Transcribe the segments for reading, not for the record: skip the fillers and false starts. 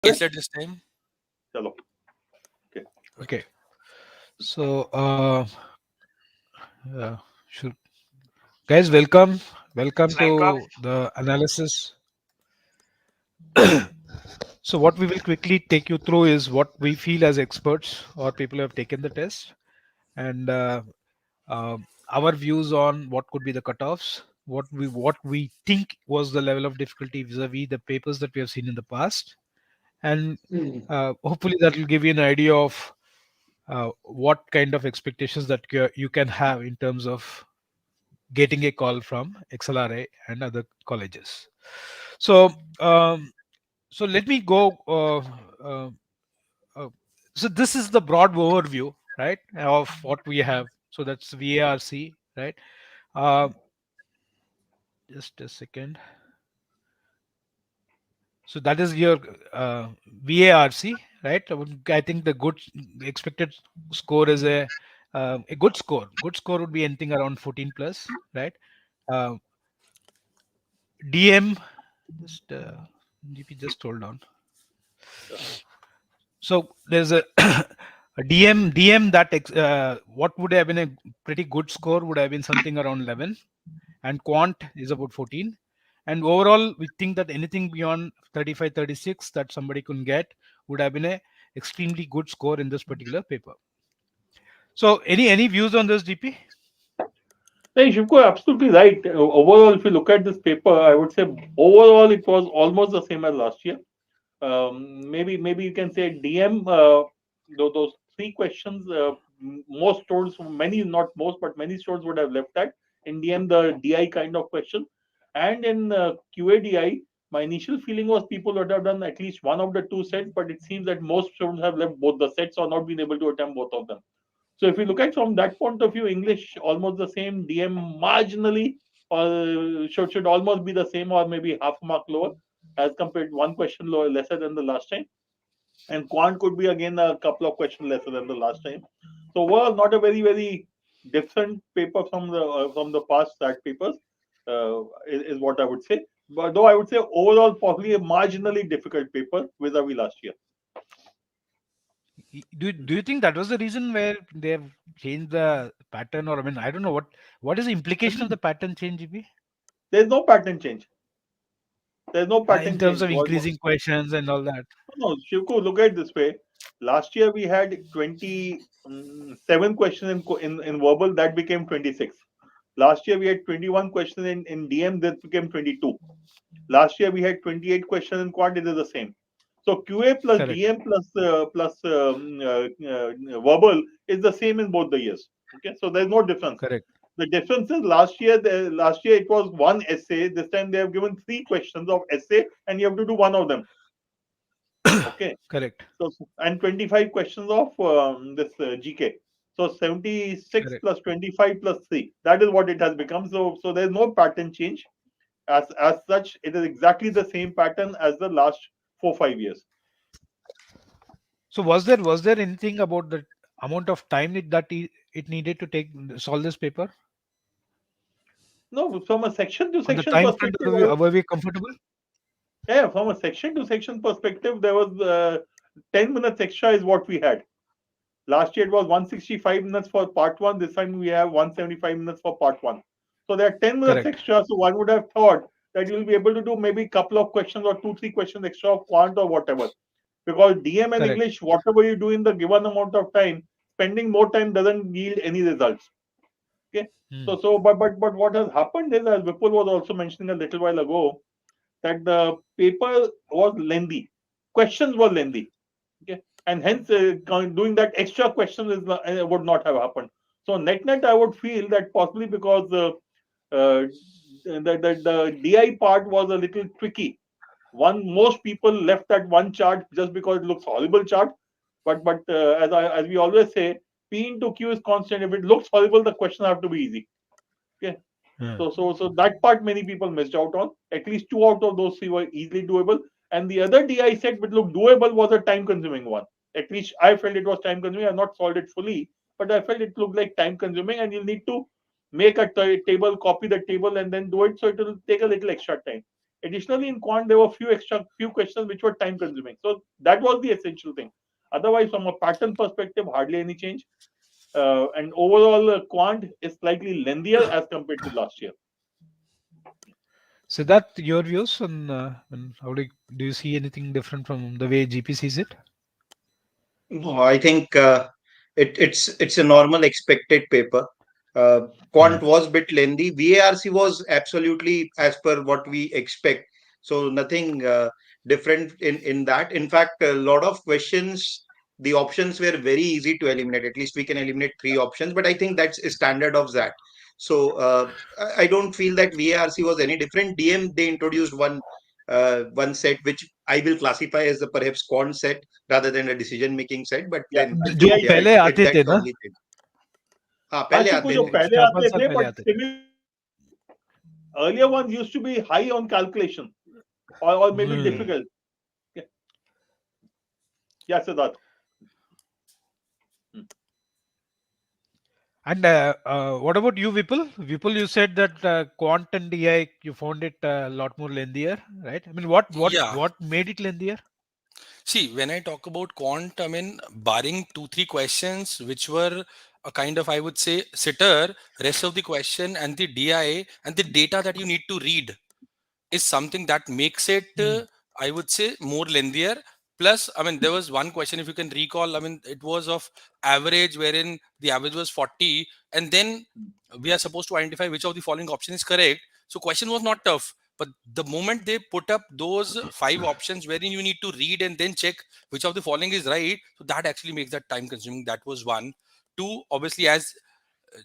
Yes, at this time. Chalo. Okay. Okay. So, uh, should, guys, welcome to the analysis. So, what we will quickly take you through is what we feel as experts or people who have taken the test, and our views on what could be the cutoffs, what we think was the level of difficulty vis-a-vis the papers that we have seen in the past, and hopefully that will give you an idea of what kind of expectations that you can have in terms of getting a call from XLRA and other colleges. So, so let me go. Uh, uh, so this is the broad overview, right, of what we have. So that's VARC, right? Uh, just a second. So that is your VARC, right? I think the expected score is a good score. Good score would be anything around 14 plus, right? Uh, DM, just GP, just hold on. So there's a, a DM that what would have been a pretty good score would have been something around 11, and quant is about 14. And overall, we think that anything beyond 35, 36 that somebody could get would have been a extremely good score in this particular paper. So any views on this, GP? Hey, Shivko, absolutely right. Overall, if you look at this paper, I would say overall it was almost the same as last year. Maybe you can say DM. Those three questions, most stores, many not most, but many stores would have left that in DM the DI kind of question, and in QADI. My initial feeling was people would have done at least one of the two sets, but it seems that most students have left both the sets or not been able to attempt both of them. So if you look at from that point of view, English almost the same, DM marginally or should almost be the same or maybe half a mark lower as compared one question lower lesser than the last time. And quant could be again a couple of questions lesser than the last time. So overall, not a very different paper from the past SAT papers is what I would say. But though I would say overall probably a marginally difficult paper vis-a-vis last year. Do you think that was the reason where they have changed the pattern, or I mean, I don't know what is the implication of the pattern change, GP? There's no pattern change. There's no In pattern terms change. of increasing questions and all that. No, Shivku, look at it this way. Last year we had 27 questions in verbal, that became 26. Last year we had 21 questions in DM, that became 22. Last year we had 28 questions in quant, it is the same. So QA plus Correct. DM plus verbal is the same in both the years. Okay, so there's no difference. Correct. The difference is last year it was one essay. This time they have given three questions of essay, and you have to do one of them. Okay, Correct. so and 25 questions of this GK. So 76 Correct. plus 25 plus 3. That is what it has become. So there's no pattern change. As such, it is exactly the same pattern as the last 4-5 years. So was there anything about the amount of time it needed to take solve this paper? No, from a section to On the section time front, perspective, were we comfortable? yeah, from a section to section perspective, there was 10 minutes extra is what we had. Last year it was 165 minutes for part one. This time we have 175 minutes for part one. So there are 10 minutes Correct. extra. So one would have thought that you'll be able to do maybe a couple of questions or two, three questions extra of quant or whatever. Because DM and Correct. English, whatever you do in the given amount of time, spending more time doesn't yield any results. Okay. Hmm. But what has happened is, as Vipul was also mentioning a little while ago, that the paper was lengthy, questions were lengthy. Okay, and hence doing that extra question would not have happened. So net, I would feel that possibly because uh, the DI part was a little tricky. Most people left that one chart just because it looks horrible chart. But as we always say, P into Q is constant. If it looks horrible, the question have to be easy. Okay. Hmm. So that part many people missed out on. At least two out of those three were easily doable. And the other DI set which looked doable was a time consuming one. At least I felt it was time consuming. I've not solved it fully, but I felt it looked like time consuming, and you'll need to make a table, copy the table, and then do it. So it will take a little extra time. Additionally, in quant, there were few questions which were time consuming. So that was the essential thing. Otherwise, from a pattern perspective, hardly any change. And overall, quant is slightly lengthier as compared to last year. So that your views on and how do you see anything different from the way GP sees it? No, I think it's a normal expected paper. Uh, Quant was bit lengthy. VARC was absolutely as per what we expect. So nothing different in that. In fact, a lot of questions, the options were very easy to eliminate. At least we can eliminate three options, but I think that's a standard of that. So I don't feel that VARC was any different. DM, they introduced one set which I will classify as the perhaps quant set rather than a decision making set. But Yeah, then, जो DI yeah, set. पहले it आते थे that's the ना, only thing. हाँ पहले आशिफ को आते जो थे. पहले चार आते पांच साल थे, पहले but आते थे. earlier ones used to be high on calculation, or maybe Hmm. difficult. Yeah, yeah, Siddharth. Hmm. And what about you, Vipul? Vipul, you said that quant and DI you found it a lot more lengthier, right? I mean, Yeah. what made it lengthier? See, when I talk about quant, I mean, barring two, three questions, which were a kind of, I would say, sitter, rest of the question and the DI and the data that you need to read is something that makes it, Hmm. I would say, more lengthier. Plus, I mean, there was one question, if you can recall, I mean, it was of average, wherein the average was 40, and then we are supposed to identify which of the following option is correct. So, question was not tough. But the moment they put up those five options wherein you need to read and then check which of the following is right, so that actually makes that time consuming. That was one. Two, obviously, as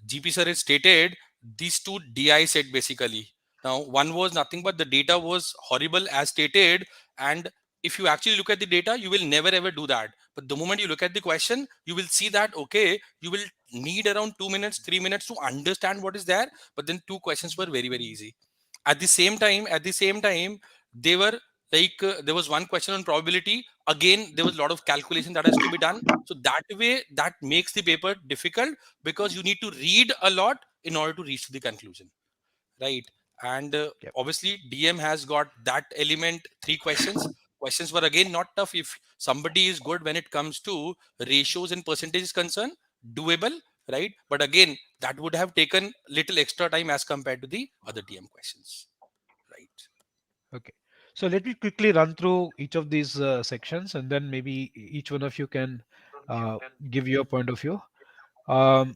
GP sir has stated, these two DI set basically. Now, one was nothing but the data was horrible as stated, and if you actually look at the data, you will never ever do that. But the moment you look at the question, you will see that okay, you will need around 2 minutes, 3 minutes to understand what is there. But then two questions were very very easy. At the same time, they were like there was one question on probability. Again, there was a lot of calculation that has to be done. So that way, that makes the paper difficult because you need to read a lot in order to reach to the conclusion, right? And Yep. obviously DM has got that element. Three questions were again not tough. If somebody is good when it comes to ratios and percentages concerned, doable, right? But again, that would have taken little extra time as compared to the other DM questions, right? Okay. So let me quickly run through each of these sections, and then maybe each one of you can uh, give your point of view. Um,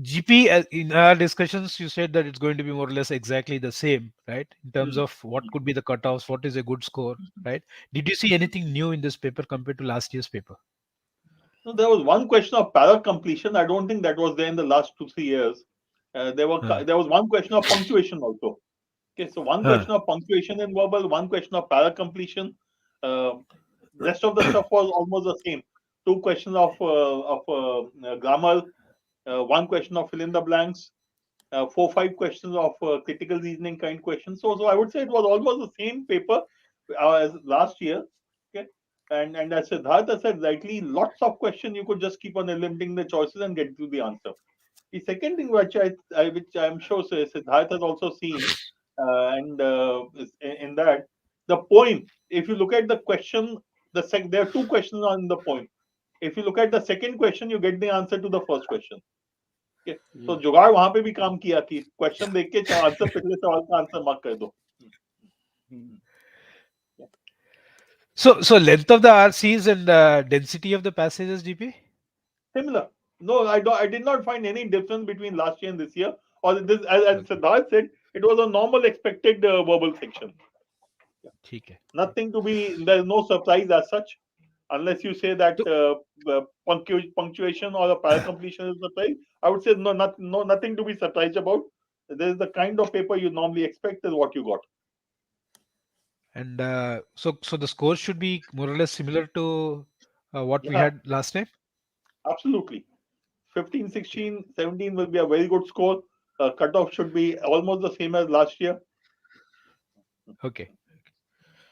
GP, in our discussions, you said that it's going to be more or less exactly the same, right? In terms Hmm. of what could be the cutoffs, what is a good score, right? Did you see anything new in this paper compared to last year's paper? No, there was one question of para completion. I don't think that was there in the last 2 3 years. Huh. There was one question of punctuation also. Okay, so one Huh. question of punctuation in verbal, one question of para completion. Uh, Rest of the stuff was almost the same. Two questions of grammar, one question of fill in the blanks, 4 5 questions of critical reasoning kind questions. So I would say it was almost the same paper as last year. Okay, and as Siddhartha said rightly, lots of questions you could just keep on eliminating the choices and get to the answer. The second thing which I'm sure Siddhartha has also seen, in that the poem. If you look at the question, there are two questions on the poem. If you look at the second question, you get the answer to the first question. Okay. तो जुगाड़ वहां पे भी काम किया कि Yeah. Question देख के आंसर पिछले सवाल का आंसर मार्क कर दो. So length of the RCs and density of the passages, GP? Similar. No, I did not find any difference between last year and this year. Or this, as Okay. Siddharth said, it was a normal expected verbal section. ठीक है. Nothing to be. There is no surprise as such, unless you say that So, punctuation or the para completion is surprise. I would say nothing to be surprised about. This is the kind of paper you normally expect is what you got. and so the scores should be more or less similar to what we Yeah, had last time. absolutely. 15, Okay. 16, 17 will be a very good score. Cutoff should be almost the same as last year. Okay.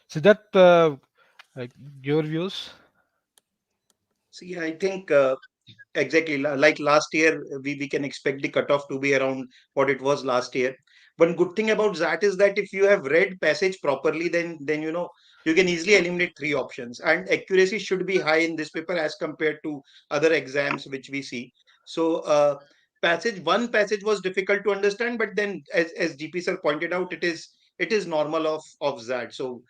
So that like your views. See, I think exactly like last year, we can expect the cutoff to be around what it was last year. One good thing about that is that if you have read passage properly, then you can easily eliminate three options, and accuracy should be high in this paper as compared to other exams which we see. So one passage was difficult to understand, but then as GP sir pointed out, it is normal of that. So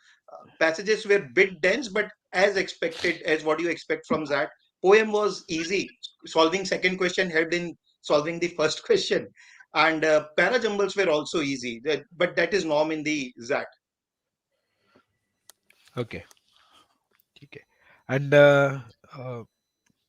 passages were bit dense, but as expected, as what you expect from that. Poem was easy. Solving second question helped in solving the first question, and para jumbles were also easy. But that is norm in the ZAT. Okay. Okay. And uh,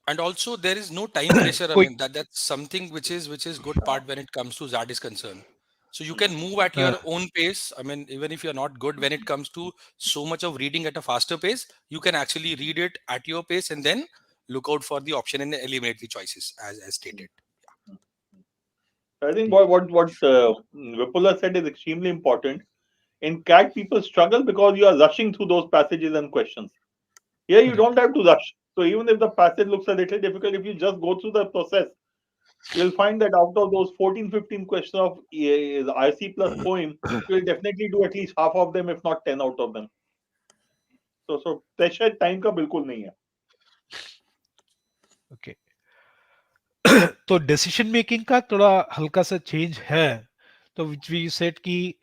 And also there is no time pressure. I quick. mean, that's something which is good part when it comes to ZAT is concerned. So you can move at Uh, your own pace. I mean, even if you're not good when it comes to so much of reading at a faster pace, you can actually read it at your pace and then look out for the option and eliminate the choices as stated. I think what Vipula said is extremely important. In CAT, people struggle because you are rushing through those passages and questions. Here, you correct. don't have to rush. So even if the passage looks a little difficult, if you just go through the process, you'll find that out of those 14, 15 questions of RC plus poem, you'll definitely do at least half of them, if not 10 out of them. So pressure time का बिल्कुल नहीं है. Okay. तो decision making का थोड़ा हल्का सा change है. तो which we said कि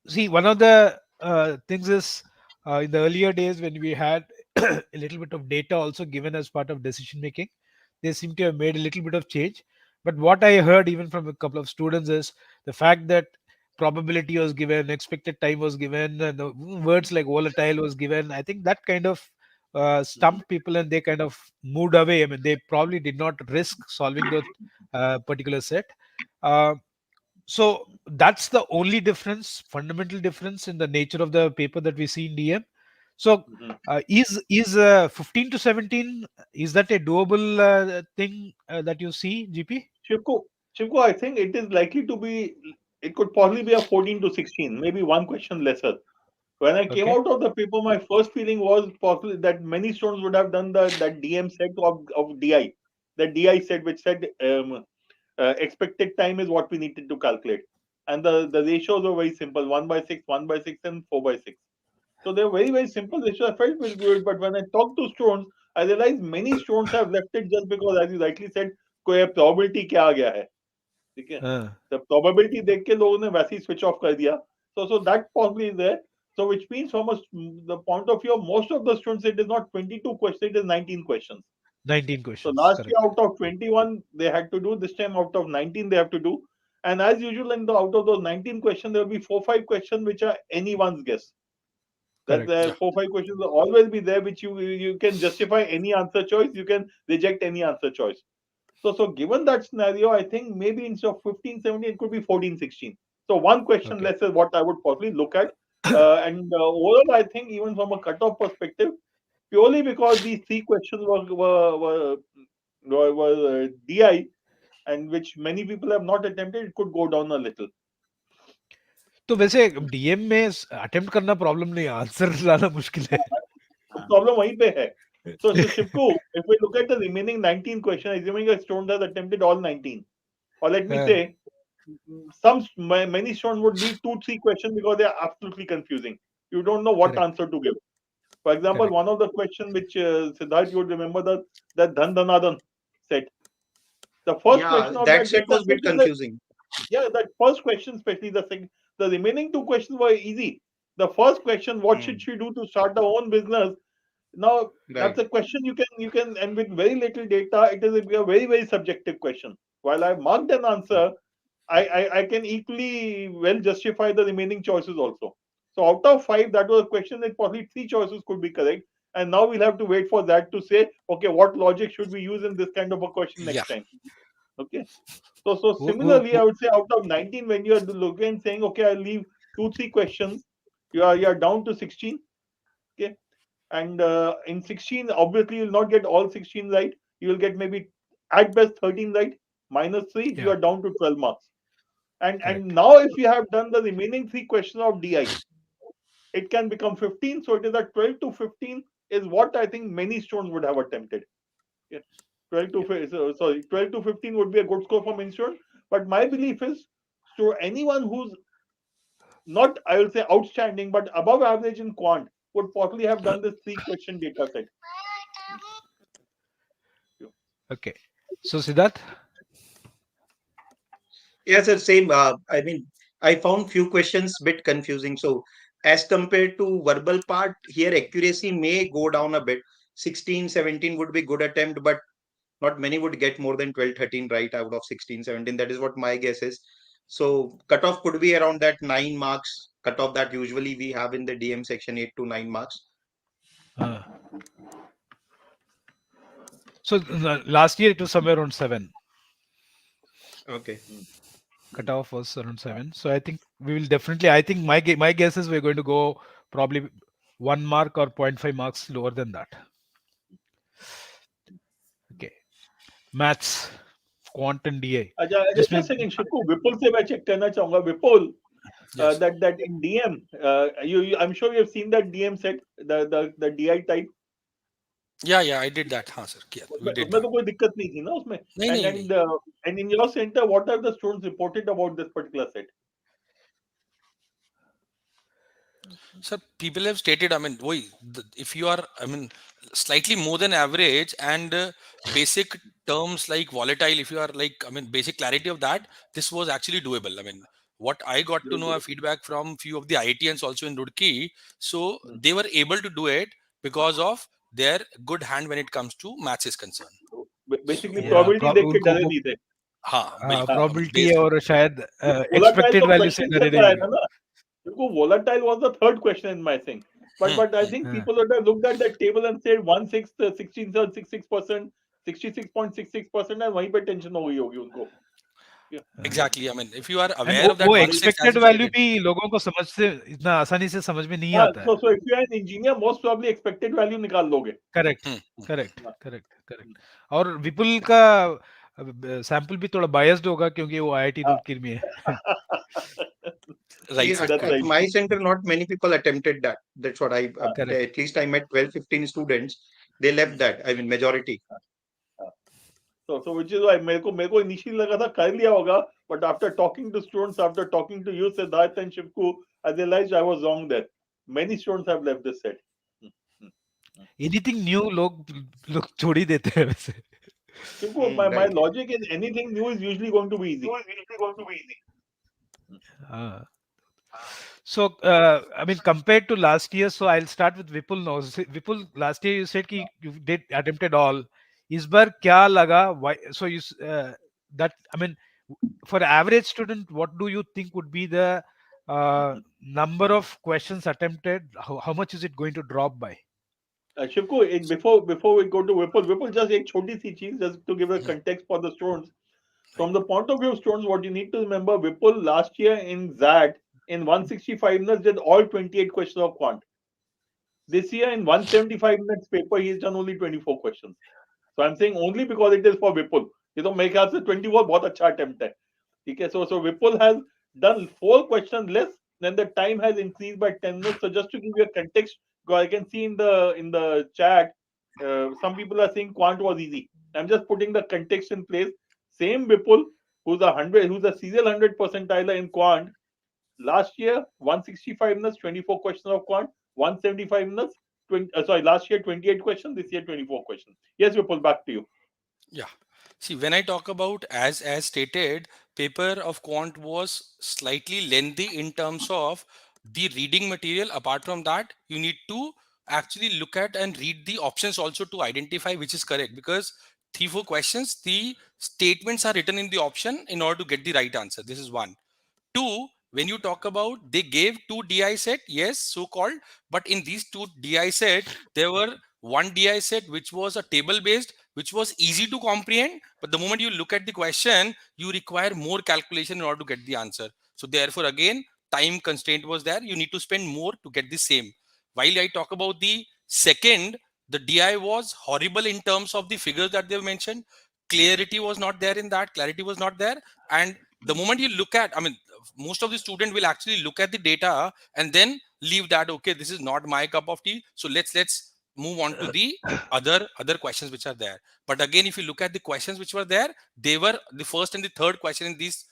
see one of the things is in the earlier days when we had a little bit of data also given as part of decision making, they seem to have made a little bit of change. But what I heard even from a couple of students is the fact that probability was given, expected time was given, and the words like volatile was given. I think that kind of stumped people and they kind of moved away. I mean, they probably did not risk solving those particular set. Uh, so that's the only difference, fundamental difference in the nature of the paper that we see in DM. So is 15 to 17, is that a doable thing that you see, GP? Shivko, Shivko, I think it is likely to be, it could possibly be a 14 to 16, maybe one question lesser. When I came Okay. out of the paper, my first feeling was possibly that many students would have done that DM set of DI, the DI set which said expected time is what we needed to calculate. And the ratios were very simple 1 by 6, 1 by 6, and 4 by 6. So they're very, very simple ratios. I felt very good. But when I talked to students, I realized many students have left it just because, as you rightly said, कोई probability क्या आ गया है. ठीक है. uh, The probability देख के लोगों ने वैसे ही switch off कर दिया. So that possibly is there. So which means from the point of view of most of the students, it is not 22 questions, it is 19 questions. 19 So questions, last year correct. out of 21 they had to do. This time out of 19 they have to do. And as usual, out of those 19 questions, there will be 4-5 questions which are anyone's guess. That Correct. the Yeah. 4-5 questions will always be there, which you can justify any answer choice. You can reject any answer choice. So given that scenario, I think maybe instead of 15, 17, it could be 14, 16. So one question Okay. less is what I would possibly look at. And overall, I think even from a cutoff perspective, purely because these three questions were DI, and which many people have not attempted, it could go down a little. तो वैसे DM में attempt करना problem नहीं है, answer लाना मुश्किल है. Problem वहीं पे है. So Shivku, if we look at the remaining 19 questions, assuming a student has attempted all 19, or let me say, many students would leave 2-3 questions because they are absolutely confusing. You don't know what Correct. answer to give. For example, Correct. one of the questions which Siddharth, you would remember that Dhan Dhanadan set. The first Yeah, question of that that set data was bit set is that, confusing. yeah, that first question, especially the remaining two questions were easy. The first question, what should Hmm. she do to start her own business? Now that's Right. a question you can, and with very little data, it is a very, very subjective question. While I've marked an answer, I can equally well justify the remaining choices also. So out of 5, that was a question that probably 3 choices could be correct. And now we'll have to wait for that to say, okay, what logic should we use in this kind of a question Yeah. next time? Okay. So Wo- wo- similarly, I wo- would say out of 19, when you are looking and saying, okay, I'll leave 2-3 questions, you are down to 16. Okay. And in 16, obviously you'll not get all 16 right. You will get maybe at best 13 right. Minus 3, you yeah, are down to 12 marks. And correct. now if you have done the remaining 3 questions of DI, it can become 15. So it is at 12 to 15 is what I think many students would have attempted. Yeah. 12 to Yeah. sorry, 12 to 15 would be a good score for many students. But my belief is, so anyone who's not I will say outstanding, but above average in quant would possibly have done this 3 question data set. Okay. So Siddharth, Yes, sir, same. I mean, I found few questions bit confusing. So, as compared to verbal part, here accuracy may go down a bit. 16, 17 would be good attempt, but not many would get more than 12, 13 right out of 16, 17. That is what my guess is. So, cutoff could be around that 9 marks cutoff that usually we have in the DM section, 8 to 9 marks. uh, so last year it was somewhere around 7. Okay. Cutoff was around 7. So I think we will definitely. I think my guess is we're going to go probably 1 mark or 0.5 marks lower than that. Okay. Maths, quant and DA. अच्छा Just just a second, Shiku, विपुल से मैं check करना चाहूंगा. विपुल, Yes. that in DM, I'm sure you have seen that DM set, the DI type. Yeah, I did that. हाँ sir, yeah, we did उसमें that. तो कोई दिक्कत नहीं थी ना उसमें. नहीं नहीं नहीं. And in your center, what are the students reported about this particular set? Sir, people have stated, I mean, if you are, I mean, slightly more than average and basic terms like volatile, if you are like, I mean, basic clarity of that, this was actually doable. I mean, what I got to know a feedback from few of the IITians also in Roorkee, so they were able to do it because of their good hand when it comes to maths is concerned. Basically So, probability देख के उनको डरे नहीं थे. हाँ बिल्कुल, I mean, probability based on और शायद Volatile expected तो value से question से डरे अंदर आया नहीं. था ना. Because volatile was the third question in my thing. But I think people would have looked at that table and said 1/6, 16.66%, 66.66%, and वहीं पे tension हो गई होगी उनको. Yeah. exactly. I mean, if you are And aware of that वो 1/6 as expected you value stated, भी लोगों को समझ से इतना आसानी से समझ में नहीं आता है. So if you are an engineer, most probably expected value निकाल लोगे. Correct hmm, correct correct correct. और विपुल का सैंपल भी थोड़ा बायस्ड होगा क्योंकि वो आईआईटी रुड़की में है. right, Yeah, sir. That's at right. my center, not many people attempted that. That's what Correct. at least I met 12, 15 students. They left that. I mean, majority. So which is why मेरे को initially लगा था कर लिया होगा, but after talking to students, after talking to you, Siddharth and Shivku, I realized I was wrong there. Many students have left this set. Anything new लोग छोड़ ही देते हैं वैसे. Shivku, my Right. logic is anything new is usually going to be easy. So I mean compared to last year, so I'll start with Vipul now. Vipul, last year you said कि you did attempted all. इस बार क्या लगा? Why? So that I mean for average student, what do you think would be the number of questions attempted? How much is it going to drop by? Shivku, before we go to Vipul, just एक छोटी सी चीज, just to give a context for the students. From the point of view of students, what you need to remember, Vipul last year in XAT, in 165 minutes, did all 28 questions of quant. This year, in 175 minutes paper, he's done only 24 questions. So I'm saying only because it is for Vipul. You know, मेरे ख्याल से 24 बहुत अच्छा attempt है. ठीक है, so Vipul has done 4 questions less, then the time has increased by 10 minutes. So just to give you a context, because I can see in the chat, some people are saying quant was easy. I'm just putting the context in place. Same Vipul, who's a serial 100 percentiler in quant, last year 165 minutes, 24 questions of quant, 175 minutes, last year 28 questions, this year 24 questions. Yes, Vipul, back to you. Yeah. See, when I talk about as stated, paper of quant was slightly lengthy in terms of the reading material. Apart from that, you need to actually look at and read the options also to identify which is correct, because 3 4 questions, the statements are written in the option in order to get the right answer. This is one. Two, when you talk about they gave 2 DI set, yes, so called, but in these 2 DI set, there were one DI set which was a table based, which was easy to comprehend, but the moment you look at the question, you require more calculation in order to get the answer. So therefore, again, time constraint was there. You need to spend more to get the same. While I talk about the second, the DI was horrible in terms of the figures that they mentioned. Clarity was not there in that. Clarity was not there. And the moment you look at, I mean, most of the student will actually look at the data and then leave that, okay, this is not my cup of tea, so let's move on to the other questions which are there. But again, if you look at the questions which were there, they were the first and the third question in these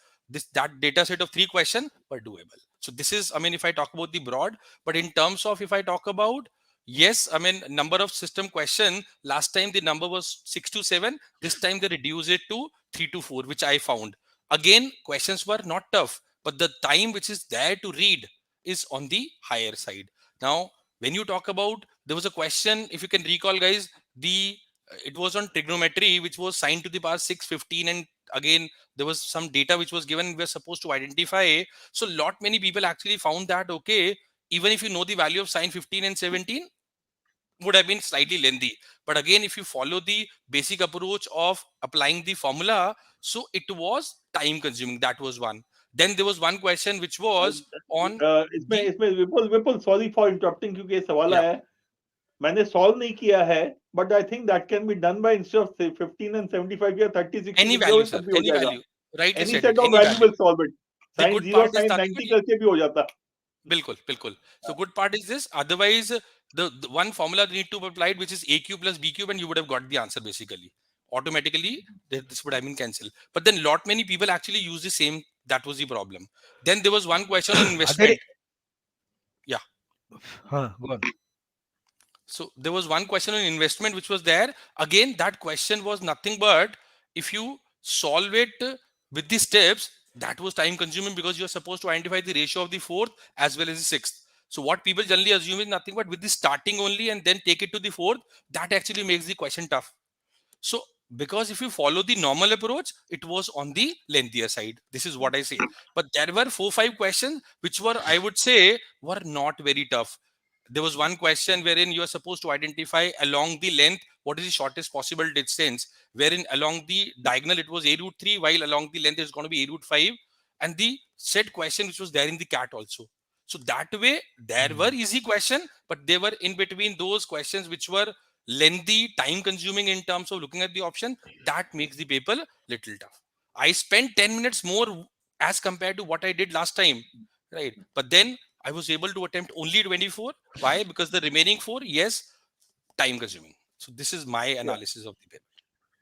that data set of 3 questions were doable. So this is, I mean, if I talk about the broad, but in terms of if I talk about, yes, I mean, number of system question, last time the number was 6 to 7, this time they reduce it to 3 to 4, which I found. Again, questions were not tough, but the time which is there to read is on the higher side. Now, when you talk about, there was a question, if you can recall, guys, the it was on trigonometry, which was sine to the power 615, and again there was some data which was given, we are supposed to identify. So lot many people actually found that, okay, even if you know the value of sine 15 and 17, would have been slightly lengthy. But again, if you follow the basic approach of applying the formula, so it was time consuming. That was one. Then there was one question which was on इसमें the, इसमें विपुल विपुल sorry for interrupting क्योंकि ये सवाल yeah, आया है मैंने solve नहीं किया है but I think that can be done by instead of 15 and 75 या 30 60 any लिख दोगे value, sir, तब भी हो any जाएगा value, rightly any said it, set of any value value. Will solve it The sin good 0 part is sin nothing 90 but, करके भी हो जाता bilkul, bilkul. So good part is this. Otherwise, the one formula they need to be applied, which is a cube plus b cube, and you would have got the answer basically. Automatically, this would have been cancelled. But then lot many people actually use the same. That was the problem. Then there was one question on Are there? investment. Yeah. Go on. So there was one question on investment which was there. Again, that question was nothing but if you solve it with the steps, that was time consuming because you're supposed to identify the ratio of the fourth as well as the sixth. So what people generally assume is nothing but with the starting only and then take it to the fourth, that actually makes the question tough. So because if you follow the normal approach, it was on the lengthier side. This is what I say. But there were 4 5 questions which were, I would say, were not very tough. There was one question wherein you are supposed to identify along the length what is the shortest possible distance, wherein along the diagonal it was a root 3, while along the length is going to be a root 5, and the said question which was there in the cat also. So that way there were easy question, but they were in between those questions which were lengthy, time consuming in terms of looking at the option. That makes the paper little tough. I spent 10 minutes more as compared to what I did last time, right? But then I was able to attempt only 24. Why? Because the remaining 4, yes, time consuming. So this is my yeah analysis of the paper.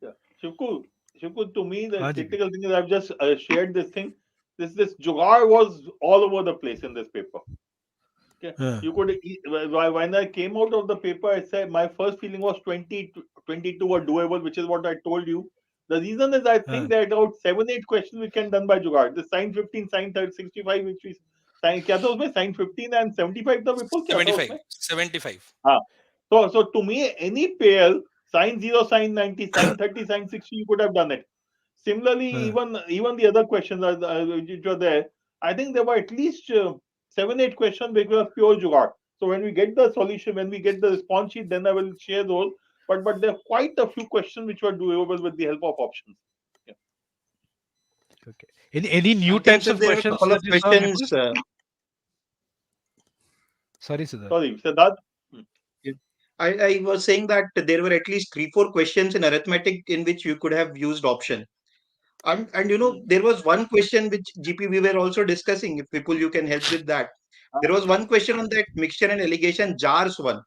yeah Shivku Shivku to me the हाँ जी critical thing is I've just shared this thing this jugaad was all over the place in this paper. Okay. हाँ You could when I came out of the paper, I said my first feeling was 22 are doable, which is what I told you. The reason is I think हाँ there are about 7 8 questions we can done by Jugaad. The sin 15, sin 30, 65, which we sin क्या था उसमें sin 15 and 75 था विपुल क्या था 75. उसमें 75. हाँ so to me any pair sin 0 sin 90 sin 30 sin 60 you could have done it. Similarly, हाँ even the other questions which were there, I think there were at least 7 8 questions which were pure jugaad. So when we get the solution, when we get the response sheet, then I will share those. But there are quite a few questions which were doable with the help of options. Yeah. okay any new I think types so. of There are a questions couple of that you saw Vipul? questions. Sorry Siddharth. Sorry, Siddharth. Yeah. I was saying that there were at least 3 4 questions in arithmetic in which you could have used option. And there was one question which GP we were also discussing. If people you can help with that. There was one question on that mixture and alligation jars one.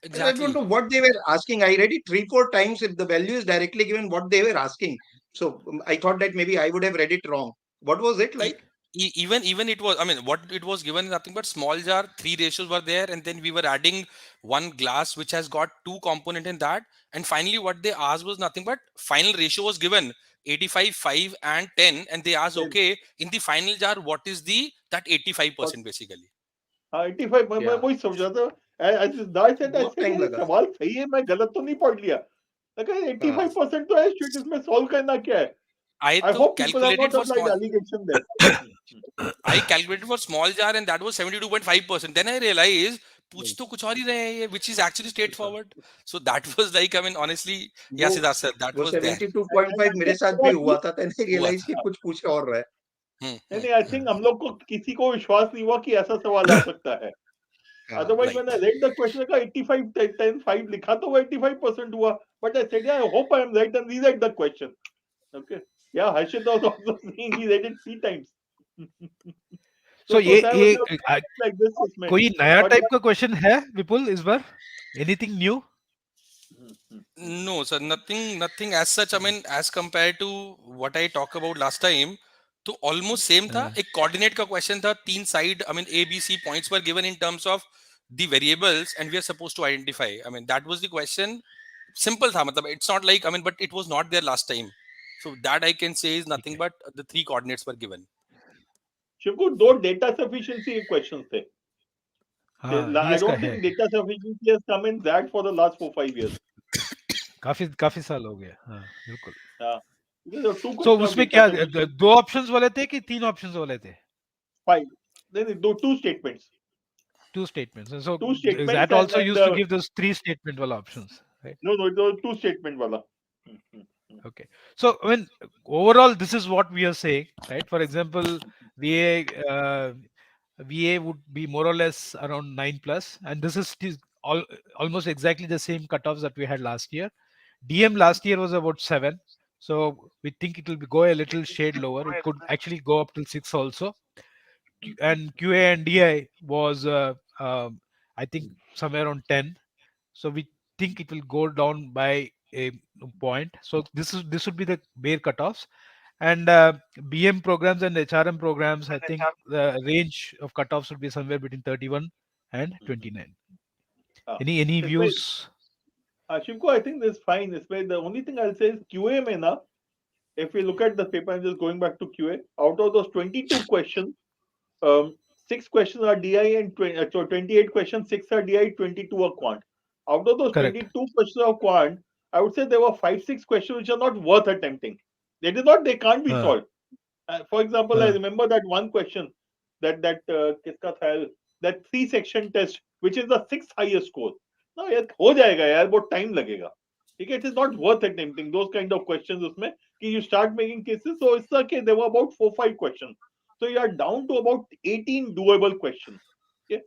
And I don't Exactly. know what they were asking. I read it 3 4 times. If the value is directly given, what they were asking. So I thought that maybe I would have read it wrong. What was it E- like? even it was, I mean, what it was given is nothing but small jar, 3 ratios were there, and then we were adding one glass which has got 2 component in that. And finally what they asked was nothing but final ratio was given 85 5 and 10, and they asked, Then, okay, in the final jar what is the that what 85% basically. 85 मैं Yeah. वही समझा था. I बहुत said time यार ये लगा. सवाल सही है मैं गलत तो नहीं पढ़ लिया. लगा हाँ. 85% तो है shit इसमें solve करना क्या है. I I to hope people have calculated not for applied small allegation there. I calculated for small jar and that was 72.5%. Then I realized पूछ नहीं, तो कुछ और ही रहे हैं ये, which is actually straightforward. So that was like, I mean, honestly, वो yes, Siddharth sir, that वो was there. 72.5 I मेरे think साथ there भी are हुआ था. मैंने हुआ रियलाइज कि था. कुछ पूछ और रहा है. हम्म, नहीं I think हम लोग को किसी को विश्वास नहीं हुआ कि ऐसा सवाल आ सकता है. हाँ. Otherwise when right. I read the question का 85 10 10 5 लिखा तो वो 85% हुआ. But I said yeah I hope I am right and reread the question. Okay. Yeah, Harshit was also saying he read it 3 times. So तो ये there was like this इसमें. कोई नया But टाइप का क्वेश्चन है विपुल इस बार anything new No, sir, nothing as such. I mean, as compared to what I talked about last time, तो ऑलमोस्ट सेम था. हाँ, एक कोऑर्डिनेट का क्वेश्चन था, 3 side, I mean A B C points were given in terms of the variables and we are supposed to identify. I mean that was the question. Simple था, मतलब it's not like, I mean but it was not there last time. So that I can say is ठीक nothing है. but the 3 coordinates were given. शिवको, दो data sufficiency question थे. हाँ, I DS का don't है. think data sufficiency has come in that for the last 4-5 years. काफी काफी साल हो गए. हाँ, बिल्कुल. Yeah. Because there are two So question of उसमें data क्या sufficiency. दो ऑप्शंस वाले थे कि तीन ऑप्शंस वाले थे? Five. Then two statements. Two statements. So Two statements that also and used to give those three statement wala options, right? no, it was two statement wala. Okay. So I mean, overall, this is what we are saying, right? For example, VA VA would be more or less around 9 plus, and this is almost exactly the same cutoffs that we had last year. DM last year was about 7, so we think it will go a little shade lower. It could actually go up till 6 also. And QA and DI was I think somewhere around 10, so we think it will go down by a point. So this would be the bare cutoffs. And BM programs and HRM programs, I think the range of cutoffs would be somewhere between 31 and 29. Any इसमें views? Shivko, I think this is fine. इसमें the only thing I'll say is QA में ना, if we look at the paper, I'm just going back to QA. Out of those 22 questions, um, 6 questions are DI and 28 questions, 6 are DI, 22 are quant. Out of those Correct. 22 questions of quant, I would say there were 5-6 questions which are not worth attempting. They can't be Uh, solved. For example, I uh, remember that one question किसका था, that 3 section test, which is the 6th highest score. No, यार हो जाएगा यार, बहुत time लगेगा. ठीक है, it is not worth attempting those kind of questions उसमें कि you start making cases. So it's okay, there were about 4-5 questions. So you are down to about 18 doable questions. Okay.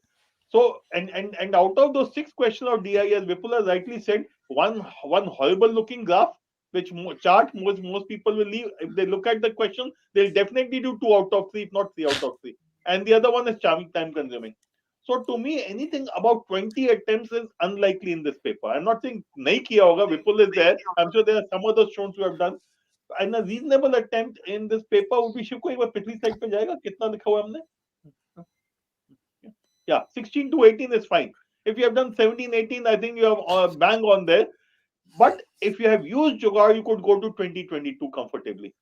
So and out of those 6 questions of DI, as Vipul has rightly said, one horrible looking graph, which chart most people will leave. If they look at the question, they'll definitely do 2 out of 3, if not 3 out of 3. And the other one is charming, time consuming. So to me, anything about 20 attempts is unlikely in this paper. I'm not saying nahi kiya hoga. Vipul is there. I'm sure there are some other stones who have done. And a reasonable attempt in this paper would be, Shiv को एक बार पिछली slide पे जाएगा, कितना लिखा हुआ है हमने? Yeah, 16 to 18 is fine. If you have done 17, 18, I think you have bang on there. But if you have used Jugaad, you could go to 2022 comfortably.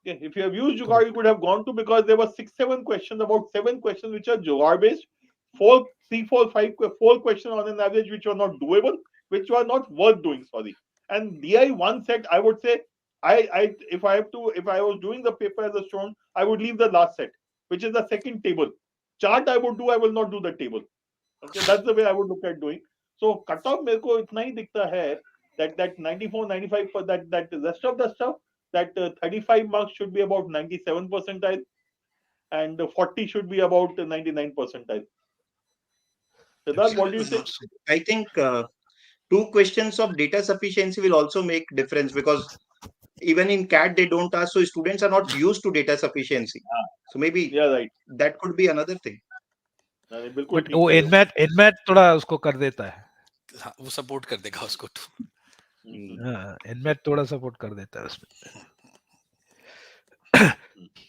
Okay. If you have used Jugaad, you could have gone to, because there were 6-7 questions, about 7 questions which are Jugaad based, 4 questions on an average which were not doable, which were not worth doing. Sorry. And DI one set, I would say, if I was doing the paper as a student, I would leave the last set, which is the second table. Chart I would do, I will not do the table. Okay, that's the way I would look at doing. So cutoff मेरे को इतना ही दिखता है that 94, 95 for that the rest of the stuff, that 35 marks should be about 97 percentile, and 40 should be about 99 percentile. Siddharth, what do you say? I think two questions of data sufficiency will also make difference, because even in CAT they don't ask, so students are not used to data sufficiency. So maybe Yeah, right. that could be another thing. नहीं, बिल्कुल but ठीक वो कह रहे हो. nmat थोड़ा उसको कर देता है. हाँ, वो सपोर्ट कर देगा उसको तो. हाँ, nmat थोड़ा सपोर्ट कर देता है उसमें.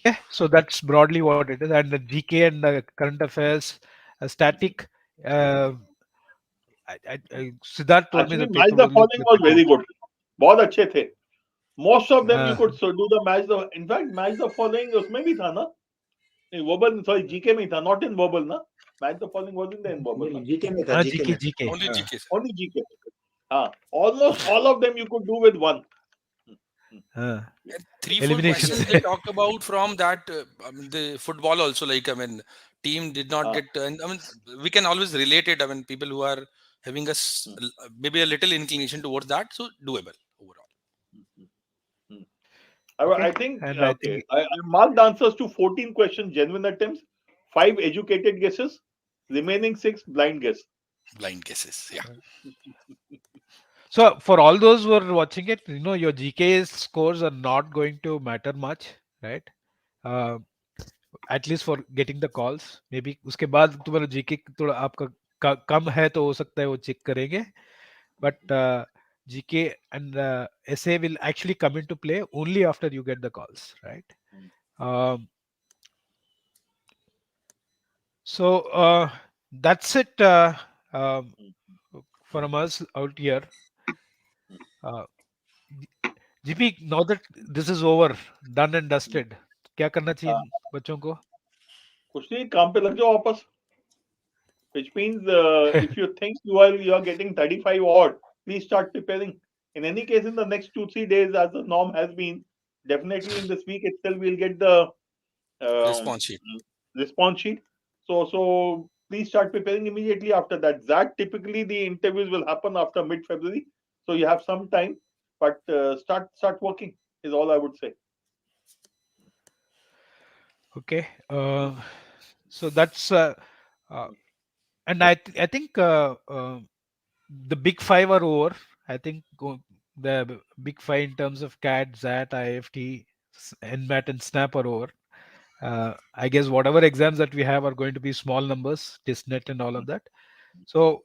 Yeah, so that's broadly what it is. And the GK and the current affairs, static. Siddharth told me Actually, the match paper the was a following little was bit very good. बहुत अच्छे थे. Most of them you tricky. could do the match. In fact, match the following उसमें भी था ना? नहीं, verbal, sorry, GK में ही था, not in verbal ना? Match the following wasn't there in verbal ना? GK में था, हाँ, GK GK में था. GK. Only हाँ. GK. Only GK. Almost all of them you could do with one. हाँ, And 3-4 elimination questions से. they talk about from that I mean, the football also, like, I mean, team did not हाँ. get, and I mean, we can always relate it. I mean, people who are having maybe a little inclination towards that, so doable overall. I Okay, think and I okay. think I marked answers to 14 questions, genuine attempts, 5 educated guesses, remaining 6 blind guess. Blind guesses, yeah. so. For all those who are watching it, your GK scores are not going to matter much, right? Uh, at least for getting the calls. Maybe उसके बाद तुम्हारा GK थोड़ा आपका कम है तो हो सकता है वो चेक करेंगे. But GK and SA will actually come into play only after you get the calls, right? Um, so that's it um, from us out here. Uh, GP, now that this is over, done and dusted, क्या करना चाहिए इन बच्चों को? कुछ नहीं, काम पे लग जाओ वापस. Which means if you think you are getting 35 odd, please start preparing. In any case, in the next 2 3 days, as the norm has been, definitely in this week itself we'll get the um, Response sheet. response sheet. So please start preparing immediately after that. That typically the interviews will happen after mid February, so you have some time, but start working is all I would say. Okay. So that's uh, and I think the big five are over. I think big five in terms of CAT, ZAT, IFT, NMAT, and SNAP are over. I guess whatever exams that we have are going to be small numbers, TISNET and all of that. So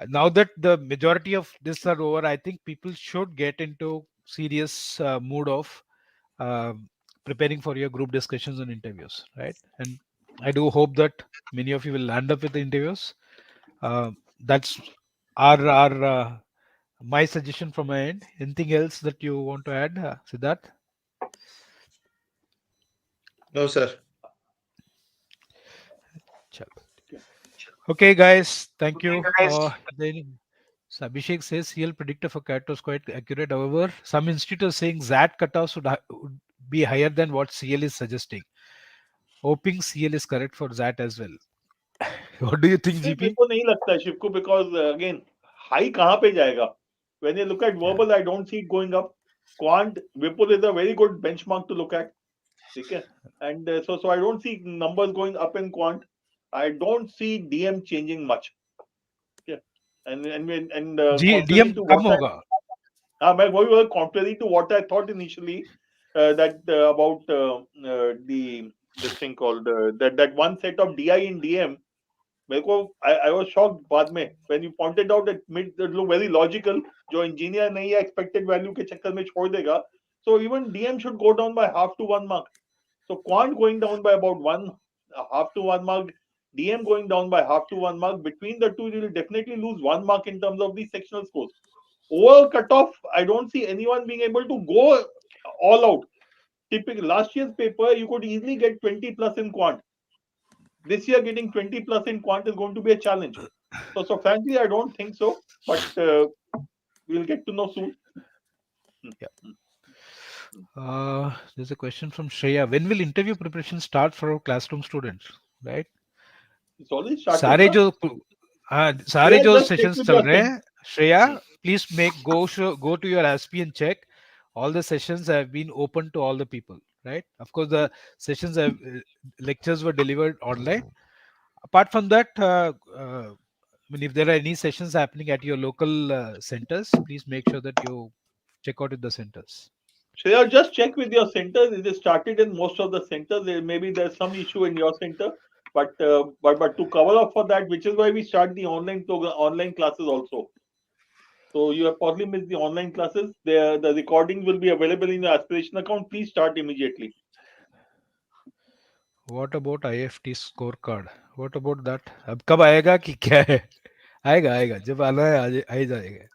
now that the majority of this are over, I think people should get into serious mood of um, preparing for your group discussions and interviews, right? And I do hope that many of you will land up with the interviews. That's our my suggestion from my end. Anything else that you want to add, Siddharth? No, sir. Chalo. Okay. Okay, guys, thank you. Then so Abhishek says CL predictor for CAT was quite accurate. However, some institute are saying ZAT cutoffs would be higher than what CL is suggesting. Hoping CL is correct for ZAT as well. What do you think, नहीं, मेरे GP? को नहीं लगता है शिव को, because again high कहाँ पे जाएगा. When you look at Yeah. verbal, I don't see it going up. Quant Vipul is a very good benchmark to look at. Okay, and so I don't see numbers going up in quant. I don't see DM changing much. Okay, and contrary DM to come what I होगा. मैं वही बोला, contrary to what I thought initially, that about the this thing called that one set of DI in DM. मेरे को I was shocked बाद में when you pointed out that mid that look very logical, जो engineer नहीं है expected value के चक्कर में छोड़ देगा. So even DM should go down by half to 1 mark. So quant going down by about half to 1 mark, DM going down by half to 1 mark. Between the two, you will definitely lose 1 mark in terms of the sectional scores. Overall cutoff, I don't see anyone being able to go all out. Typically, last year's paper, you could easily get 20 plus in quant. This year, getting 20 plus in quant is going to be a challenge. So frankly, I don't think so. But we'll get to know soon. Yeah. There's a question from Shreya. When will interview preparation start for our classroom students? Right? It's already started, सारे na? जो हाँ सारे Shreya, जो just check sessions with चल your रहे thing. हैं Shreya please make go to your ASP and check all the sessions have been open to all the people, right? Of course the sessions have lectures were delivered online. Apart from that I mean if there are any sessions happening at your local centers, please make sure that you check out at the centers. Shreya, just check with your centers. It is started in most of the centers. Maybe there's some issue in your center, but to cover up for that, which is why we start the online program, online classes also. So you have probably missed the online classes. The recordings will be available in your aspiration account. Please start immediately. What about IFT scorecard? What about that? अब कब आएगा कि क्या है? आएगा आएगा जब आना है आ ही जाएगा.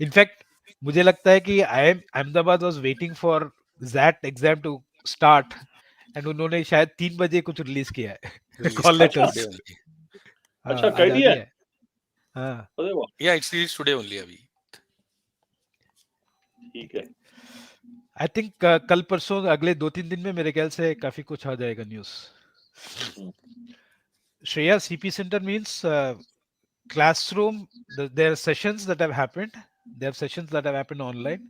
इनफैक्ट मुझे लगता है कि I am Ahmedabad was waiting for that exam to start and उन्होंने शायद 3 बजे कुछ रिलीज किया है Release कॉल अच्छा, लेटर्स. today only. हाँ अच्छा कर आज आ दिया है? गया है. हाँ अरे वाह, Yeah, it's released today only, Abhi. ठीक है. आई थिंक कल परसों अगले 2-3 दिन में मेरे ख्याल से काफी कुछ आ जाएगा news. Shreya CP centre means classroom there are sessions that have happened, there are sessions that have happened online,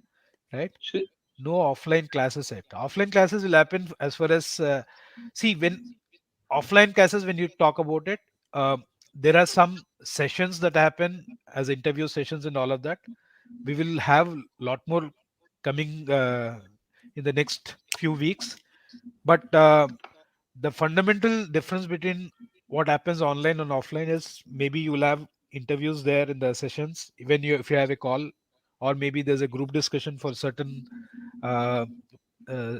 right? Shre- No offline classes yet. Offline classes will happen as far as see when offline classes when you talk about it, there are some sessions that happen as interview sessions and all of that. We will have a lot more coming in the next few weeks, but the fundamental difference between what happens online and offline is maybe you will have interviews there in the sessions when you if you have a call, or maybe there's a group discussion for certain uh, uh,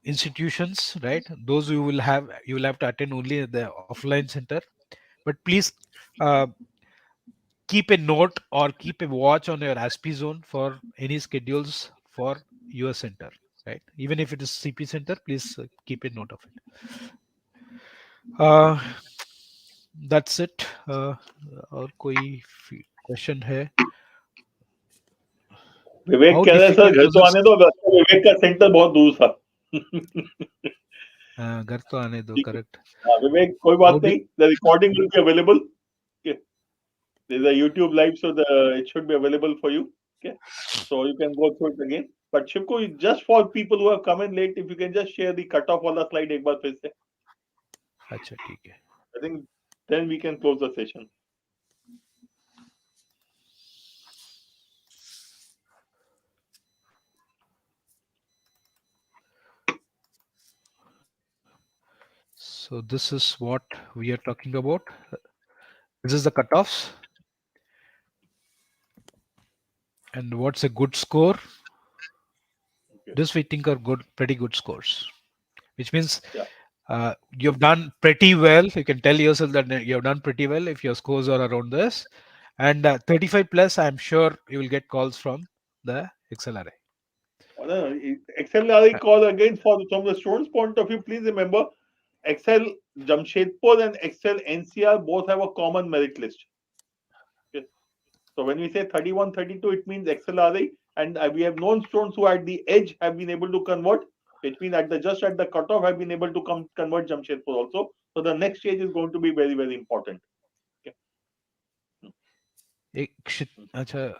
institutions, right? Those you will have to attend only at the offline center. But please uh, keep a note or keep a watch on your ASP zone for any schedules for your center, right? Even if it is CP center, please keep a note of it. uh, that's it. और कोई question है? विवेक How कह रहे हैं sir difficult घर was तो this? आने दो, वैसे विवेक का सेंटर बहुत दूर था। घर तो आने दो, ठीक है। correct. हाँ विवेक कोई How बात did नहीं, the recording will be available. Okay. There's a YouTube live, so it should be available for you. Okay, so you can go through it again. But Shivku, just for people who have come in late, if you can just share the cutoff वाला slide एक बार फिर से. अच्छा ठीक है. I think then we can close the session. So this is what we are talking about. This is the cutoffs. And what's a good score? Okay. This we think are pretty good scores, which means Yeah. you've done pretty well. You can tell yourself that you've done pretty well if your scores are around this. And 35 plus, I'm sure you will get calls from the XLRA. XLRI call again from the students' point of view. Please remember, Excel Jamshedpur and Excel NCR both have a common merit list. Okay. So when we say 31, 32, it means XLRI, and we have known students who at the edge have been able to convert, which means just at the cutoff have been able to convert Jamshedpur also. So the next stage is going to be very, very important. Okay. Acha,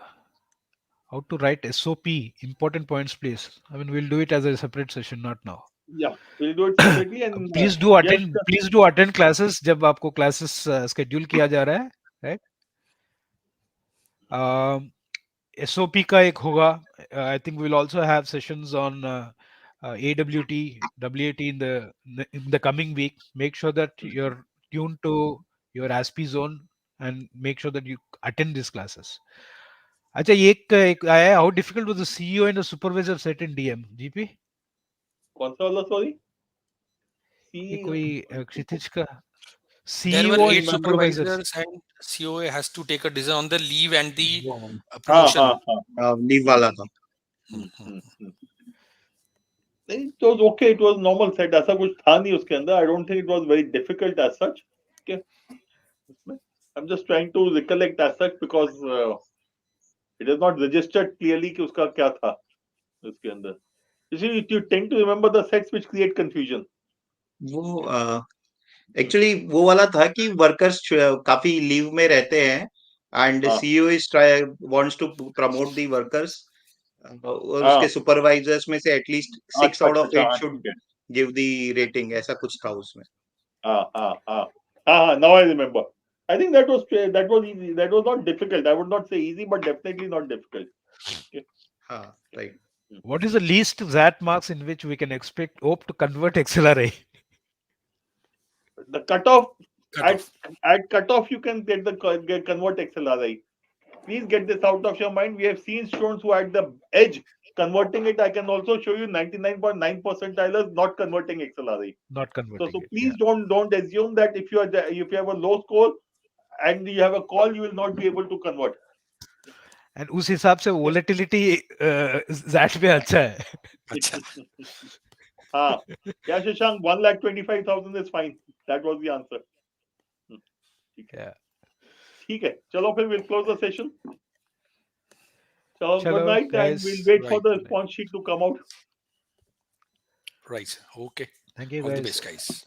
how to write SOP, important points, please. I mean, we'll do it as a separate session, not now. Yeah, we'll do it separately. And please do attend classes जब आपको classes schedule किया जा रहा है, right? SOP का एक होगा. I think we'll also have sessions on AWT, WAT in the coming week. Make sure that you're tuned to your ASP zone and make sure that you attend these classes. अच्छा, एक आया है, how difficult was the CEO and the supervisor set in DM? GP? कौन सा वाला sorry? ये कोई क्षितिज का There were CEO 8 and supervisors. supervisors and COA has to take a decision on the leave and the हाँ promotion. हाँ leave वाला था. It was okay. It was normal set. ऐसा कुछ था नहीं उसके अंदर. I don't think it was very difficult as such. Okay. I'm just trying to recollect as such because it is not registered clearly कि उसका क्या था उसके अंदर. You see, you tend to remember the sets which create confusion. वो actually वो वाला था कि वर्कर्स काफी लीव में रहते हैं and CEO is try wants to promote the workers और उसके सुपरवाइजर्स में से at least 6 out of 8 should give the rating, ऐसा कुछ था उसमें. Now I remember. I think that was easy. That was not difficult. I would not say easy, but definitely not difficult. Okay. Right. What is the least XAT marks in which we can hope to convert XLRA? The cutoff. At cutoff you can convert XLRI. Please get this out of your mind. We have seen students who at the edge converting it. I can also show you 99.9 percentile not converting XLRI. Not converting. So please don't assume that if you have a low score and you have a call, you will not be able to convert. And उस हिसाब से volatility XAT में अच्छा है. अच्छा. हाँ, yeah, Shashank, 1,25,000 is fine. That was the answer. Yeah. ठीक है, चलो फिर we'll close the session. So Chalo, good night, guys. and we'll wait for the response sheet to come out. Right. Okay. Thank you, All guys. the best, guys.